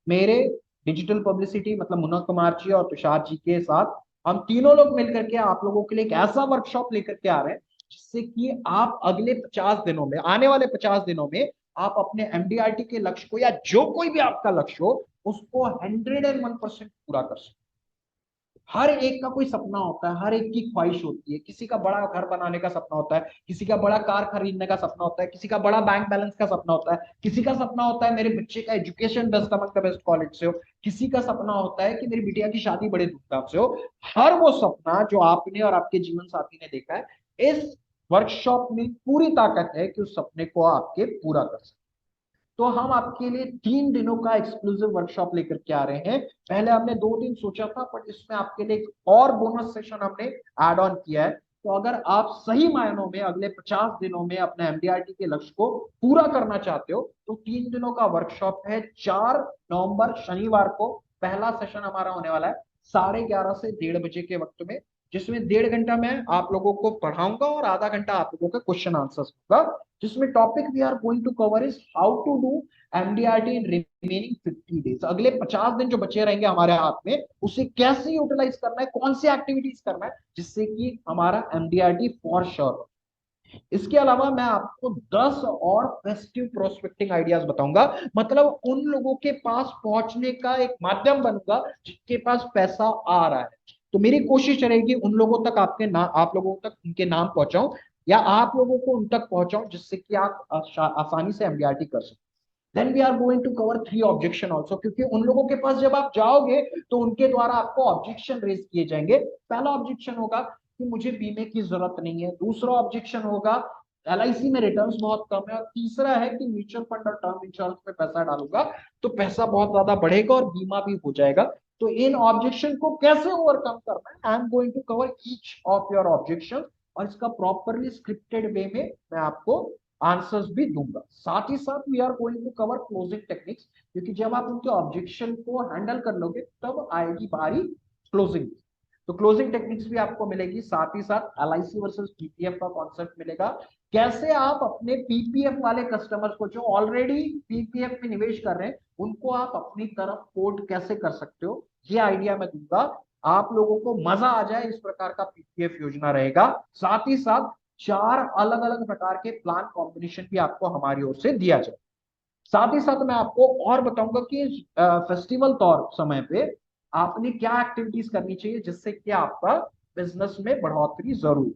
मेरे digital publicity मतलब मुन्ना कुमार जी और तुषार जी के साथ हम तीनों लोग मिलकर के आप लोगों के लिए एक ऐसा वर्कशॉप लेकर के आ रहे हैं जिससे कि आप अगले 50 दिनों में, आने वाले 50 दिनों में आप अपने एमडीआरटी के लक्ष्य को या जो कोई भी आपका लक्ष्य हो उसको 101% पूरा कर सको। हर एक का कोई सपना होता है, हर एक की ख्वाहिश होती है। किसी का बड़ा घर बनाने का सपना होता है, किसी का बड़ा कार खरीदने का सपना होता है, किसी का बड़ा बैंक बैलेंस का सपना होता है, किसी का सपना होता है मेरे बच्चे का education best among the best college से हो, किसी का सपना होता है कि मेरी बिटिया की शादी बड़े धूमधाम से हो। हर वो सपना जो आपने और आपके जीवन साथी ने देखा है, इस वर्कशॉप में पूरी ताकत है कि उस सपने को आपके पूरा कर सके। तो हम आपके लिए 3 दिनों का एक्सक्लूसिव वर्कशॉप लेकर के आ रहे हैं। पहले हमने 2 दिन सोचा था, बट इसमें आपके लिए एक और बोनस सेशन हमने ऐड ऑन किया है। तो अगर आप सही मायनों में अगले 50 दिनों में अपने एमडीआरटी के लक्ष्य को पूरा करना चाहते हो तो 3 दिनों का वर्कशॉप है। 4 नवंबर शनिवार को पहला सेशन हमारा होने वाला है 11:30 से 1:30 बजे के वक्त में, जिसमें 1.5 घंटा मैं आप लोगों को पढ़ाऊंगा और आधा घंटा आप लोगों का क्वेश्चन आंसर्स होगा। जिसमें topic we are going to cover is how to do MDRT in remaining 50 days. अगले 50 दिन जो बचे रहेंगे हमारे हाथ में, उसे कैसे यूटिलाइज करना है, कौन सी एक्टिविटीज करना है जिससे कि हमारा एमडीआरटी फॉर श्योर हो। इसके अलावा मैं आपको 10 और फेस्टिव प्रोस्पेक्टिंग आइडियाज बताऊंगा। मतलब उन लोगों के पास पहुंचने का एक माध्यम बनूंगा जिनके पास पैसा आ रहा है। तो मेरी कोशिश रहेगी उन लोगों तक आप लोगों तक उनके नाम पहुंचाऊं या आप लोगों को उन तक पहुंचाऊं जिससे कि आप आसानी से एमडीआरटी कर सकें। Then we are going to cover 3 objection also, क्योंकि उन लोगों के पास जब आप जाओगे तो उनके द्वारा आपको ऑब्जेक्शन रेज किए जाएंगे। पहला ऑब्जेक्शन होगा कि मुझे बीमे की जरूरत नहीं है। दूसरा ऑब्जेक्शन होगा एलआईसी में रिटर्न्स बहुत कम है। और तीसरा है कि म्यूचुअल फंड और टर्म इंश्योरेंस में पैसा डालूंगा तो पैसा बहुत ज्यादा बढ़ेगा और बीमा भी हो जाएगा। तो इन ऑब्जेक्शन को कैसे ओवरकम करना है, I am going to cover each of your objection और इसका प्रॉपरली स्क्रिप्टेड वे में मैं आपको आंसर्स भी दूंगा। साथ ही साथ we are going to cover closing techniques, क्योंकि जब आप उनके ऑब्जेक्शन को हैंडल कर लोगे तब आएगी बारी क्लोजिंग। तो क्लोजिंग टेक्निक्स भी आपको मिलेगी। साथ ही साथ एलआईसी वर्सेस पीपीएफ का कॉन्सेप्ट मिलेगा। कैसे आप अपने पीपीएफ वाले कस्टमर्स को जो ऑलरेडी पीपीएफ में निवेश कर रहे हैं उनको आप अपनी तरफ पोर्ट कैसे कर सकते हो, ये आइडिया मैं दूंगा। आप लोगों को मजा आ जाए इस प्रकार का पीपीएफ योजना रहेगा। साथ ही साथ 4 अलग अलग प्रकार के प्लान कॉम्बिनेशन भी आपको हमारी ओर से दिया जाए। साथ ही साथ मैं आपको और बताऊंगा कि फेस्टिवल तौर समय पे आपने क्या एक्टिविटीज करनी चाहिए जिससे कि आपका बिजनेस में बढ़ोतरी जरूर।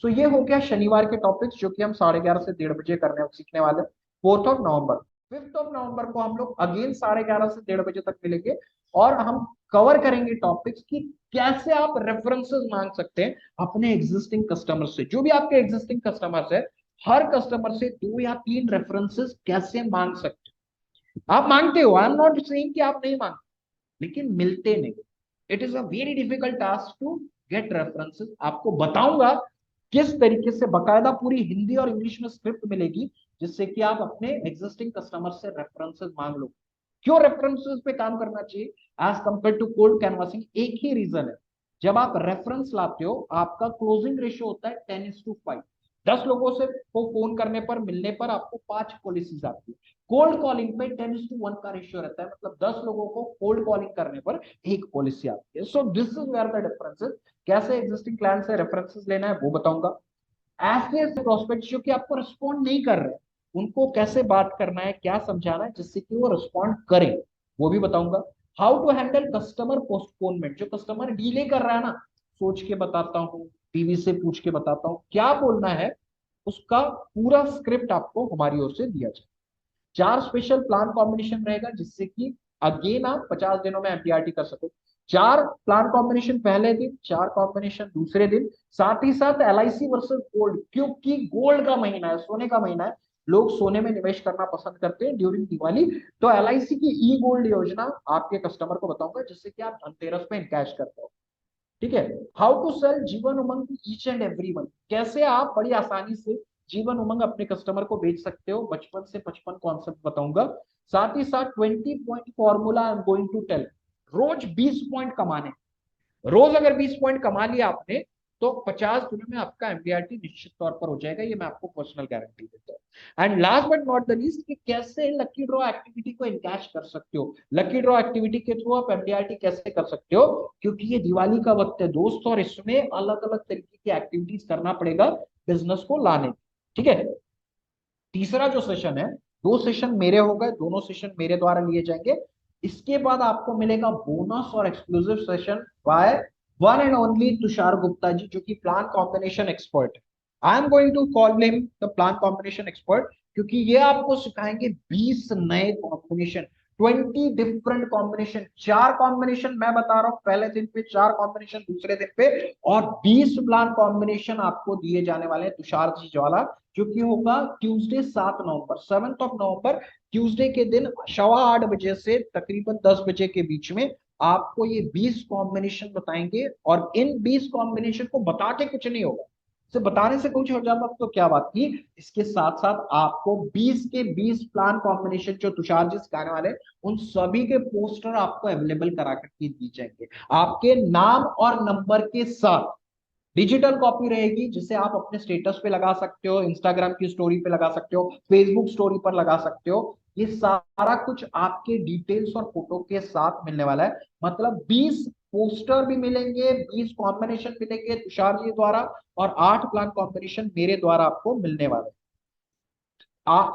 सो ये हो गया शनिवार के टॉपिक्स जो कि हम 11:30 से 1:30 बजे करने सीखने वाले। 4 नवंबर, 5 नवंबर को हम लोग अगेन 11:30 से 1:30 बजे तक मिलेंगे और हम कवर करेंगे टॉपिक्स की कैसे आप रेफरेंसेस मांग सकते हैं अपने एग्जिस्टिंग कस्टमर से। जो भी आपके एग्जिस्टिंग कस्टमर्स है, हर कस्टमर से 2 या 3 रेफरेंसेस कैसे मांग सकते हो। आप मांगते हो, आई एम नॉट सेइंग कि आप नहीं मांगते, लेकिन मिलते नहीं। It is a very difficult task to get references. आपको बताऊंगा किस तरीके से, बकायदा पूरी हिंदी और इंग्लिश में स्क्रिप्ट मिलेगी जिससे कि आप अपने एग्जिस्टिंग कस्टमर से रेफरेंसेस मांग लो। क्यों रेफरेंसेस पे काम करना चाहिए as compare to cold canvassing? एक ही रीजन है, जब आप रेफरेंस लाते हो आपका क्लोजिंग रेशियो होता है 10:5। 10 लोगों से को फोन करने पर, मिलने पर आपको 5 पॉलिसीज आती है। कोल्ड कॉलिंग पे 10:1 का रेशियो रहता है, मतलब 10 लोगों को कोल्ड कॉलिंग करने पर एक पॉलिसी आती है। So this is where the differences. कैसे एग्जिस्टिंग क्लाइंट से रेफरेंसेस लेना है वो बताऊंगा। ऐसे प्रोस्पेक्ट जो कि आपको रिस्पॉन्ड नहीं कर रहे, उनको कैसे बात करना है, क्या समझाना है जिससे कि वो रिस्पॉन्ड करें, वो भी बताऊंगा। How to handle customer postponement, जो कस्टमर डिले कर रहा है ना, सोच के बताता हूँ, टीवी से पूछ के बताता हूँ क्या बोलना है, उसका पूरा स्क्रिप्ट आपको हमारी ओर से दिया जाए। 4 स्पेशल प्लान कॉम्बिनेशन रहेगा जिससे कि अगेन आप 50 दिनों में एमटीआरटी कर सको। 4 प्लान कॉम्बिनेशन पहले दिन, 4 कॉम्बिनेशन दूसरे दिन। साथ ही साथ एलआईसी वर्सेस गोल्ड, क्योंकि गोल्ड का महीना है, सोने का महीना है, लोग सोने में निवेश करना पसंद करते हैं ड्यूरिंग दिवाली। तो एलआईसी की ई गोल्ड योजना आपके कस्टमर को बताऊंगा जिससे कि आप धनतेरस पे इनकैश करते हो। ठीक है। How to sell Jeevan Umang to each and every one, कैसे आप बड़ी आसानी से जीवन उमंग अपने कस्टमर को बेच सकते हो, 55 से 55 कॉन्सेप्ट बताऊंगा। साथ ही साथ 20 point formula I am going to tell. रोज 20 पॉइंट कमाने, रोज अगर 20 पॉइंट कमा लिया आपने तो 50 दिनों में आपका एमडीआरटी निश्चित तौर पर हो जाएगा, ये मैं आपको पर्सनल गारंटी देता हूँ। And last but not the least, कि कैसे लकी ड्रॉ एक्टिविटी को इनकैश कर सकते हो। लकी ड्रॉ एक्टिविटी के थ्रू आप एमडीआरटी कैसे कर सकते हो, क्योंकि ये दिवाली का वक्त है दोस्त, और इसमें अलग अलग तरीके की एक्टिविटीज करना पड़ेगा बिजनेस को लाने, ठीक है। तीसरा जो सेशन है, दो सेशन मेरे हो गए, दोनों सेशन मेरे द्वारा लिए जाएंगे। इसके बाद आपको मिलेगा बोनस और exclusive session by one and only Tushar Gupta ji, जो कि प्लान कॉम्बिनेशन एक्सपर्ट है। I am going to call him the plan combination expert, क्योंकि ये आपको सिखाएंगे 20 नए कॉम्बिनेशन, 20 डिफरेंट कॉम्बिनेशन। 4 कॉम्बिनेशन मैं बता रहा हूं पहले दिन पे, 4 कॉम्बिनेशन दूसरे दिन पे, और 20 प्लान कॉम्बिनेशन आपको दिए जाने वाले हैं तुषार जी ज्वाला, जो कि होगा ट्यूसडे 7 नवंबर, 7 नवंबर, ट्यूसडे के दिन 8:15 से तकरीबन 10 बजे के बीच में आपको ये 20 कॉम्बिनेशन बताएंगे। और इन 20 कॉम्बिनेशन को बता के कुछ नहीं होगा, सिर्फ बताने से कुछ हो जाता तो क्या बात की, इसके साथ साथ आपको 20 के 20 प्लान कॉम्बिनेशन जो तुषार जी सिखाने वाले, उन सभी के पोस्टर आपको अवेलेबल करा करके दी जाएंगे, आपके नाम और नंबर के साथ। डिजिटल कॉपी रहेगी, जिसे आप अपने स्टेटस पे लगा सकते हो, इंस्टाग्राम की स्टोरी पे लगा सकते हो, फेसबुक स्टोरी पर लगा सकते हो। ये सारा कुछ आपके डिटेल्स और फोटो के साथ मिलने वाला है। मतलब 20 पोस्टर भी मिलेंगे, 20 कॉम्बिनेशन मिलेंगे तुषार जी द्वारा, और 8 प्लान कॉम्बिनेशन मेरे द्वारा आपको मिलने वाले।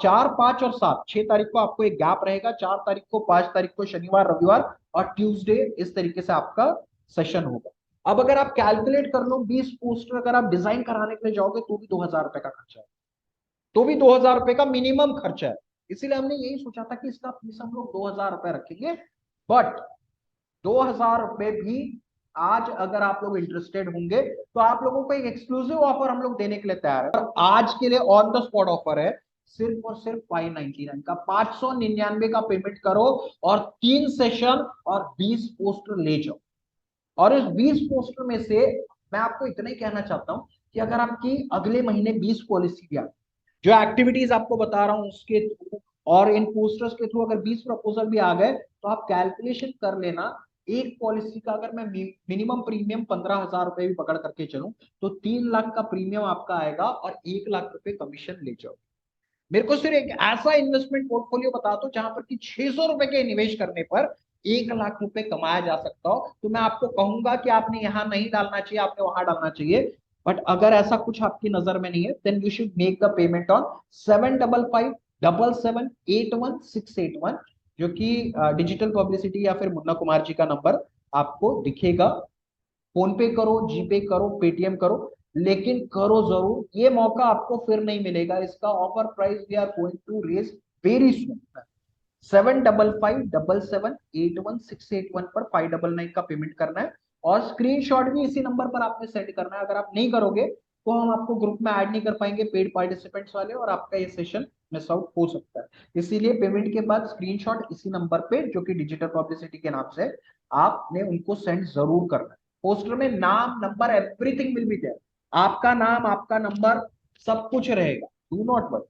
4, 5 और 7, 6 तारीख को आपको एक गैप रहेगा, 4 तारीख को, 5 तारीख को शनिवार रविवार, और ट्यूसडे, इस तरीके से आपका सेशन होगा। अब अगर आप कैलकुलेट कर लो, 20 पोस्टर अगर आप डिजाइन कराने के लिए जाओगे तो भी 2000 रुपए का खर्चा है, तो भी 2000 रुपए का मिनिमम खर्चा है। इसीलिए हमने यही सोचा था कि इसका फीस हम लोग 2000 रुपए रखेंगे। बट 2000 रुपए भी आज अगर आप लोग इंटरेस्टेड होंगे तो आप लोगों को एक एक्सक्लूसिव ऑफर हम लोग देने के लिए तैयार है, और आज के लिए ऑन द स्पॉट ऑफर है, सिर्फ और सिर्फ 599 का, 599 का पेमेंट करो, और 3 सेशन और 20 पोस्टर ले जाओ। और इस 20 पोस्टर में से मैं आपको इतना ही कहना चाहता हूं कि अगर आपकी अगले महीने 20 पॉलिसी भी आ, जो एक्टिविटीज आपको बता रहा हूं उसके थ्रू, और इन पोस्टर्स के थ्रू अगर 20 प्रपोजल भी आ गए, तो आप कैलकुलेशन कर लेना, एक पॉलिसी का अगर मैं मिनिमम प्रीमियम 15,000 रुपए भी पकड़ करके चलूं, तो 3 लाख का प्रीमियम आपका आएगा, और 1 लाख रुपए कमीशन ले जाओ। मेरे को सिर्फ एक ऐसा इन्वेस्टमेंट पोर्टफोलियो बता दो जहां पर कि 600 रुपए के निवेश करने पर 1 लाख रुपए कमाया जा सकता हो, तो मैं आपको कहूंगा कि आपने यहाँ नहीं डालना चाहिए, आपने वहां डालना चाहिए। बट अगर ऐसा कुछ आपकी नजर में नहीं है, then you should make the payment on 755 7781681, जो कि डिजिटल पब्लिसिटी या फिर मुन्ना कुमार जी का नंबर आपको दिखेगा। फोन पे करो, जीपे करो, पेटीएम करो, लेकिन करो जरूर, ये मौका आपको फिर नहीं मिलेगा। इसका offer price we are going to raise very soon. 755 7781681 पर 599 का पेमेंट करना है, और स्क्रीनशॉट भी इसी नंबर पर आपने सेंड करना है। अगर आप नहीं करोगे तो हम आपको ग्रुप में ऐड नहीं कर पाएंगे पेड पार्टिसिपेंट्स वाले, और आपका ये सेशन मिस आउट हो सकता है। इसीलिए पेमेंट के बाद स्क्रीनशॉट इसी नंबर पे, जो कि डिजिटल पब्लिसिटी के नाम से, आपने उनको सेंड जरूर करना है। पोस्टर में नाम, number, everything will be there, आपका नाम, आपका नंबर, सब कुछ रहेगा, डू नॉट वरी।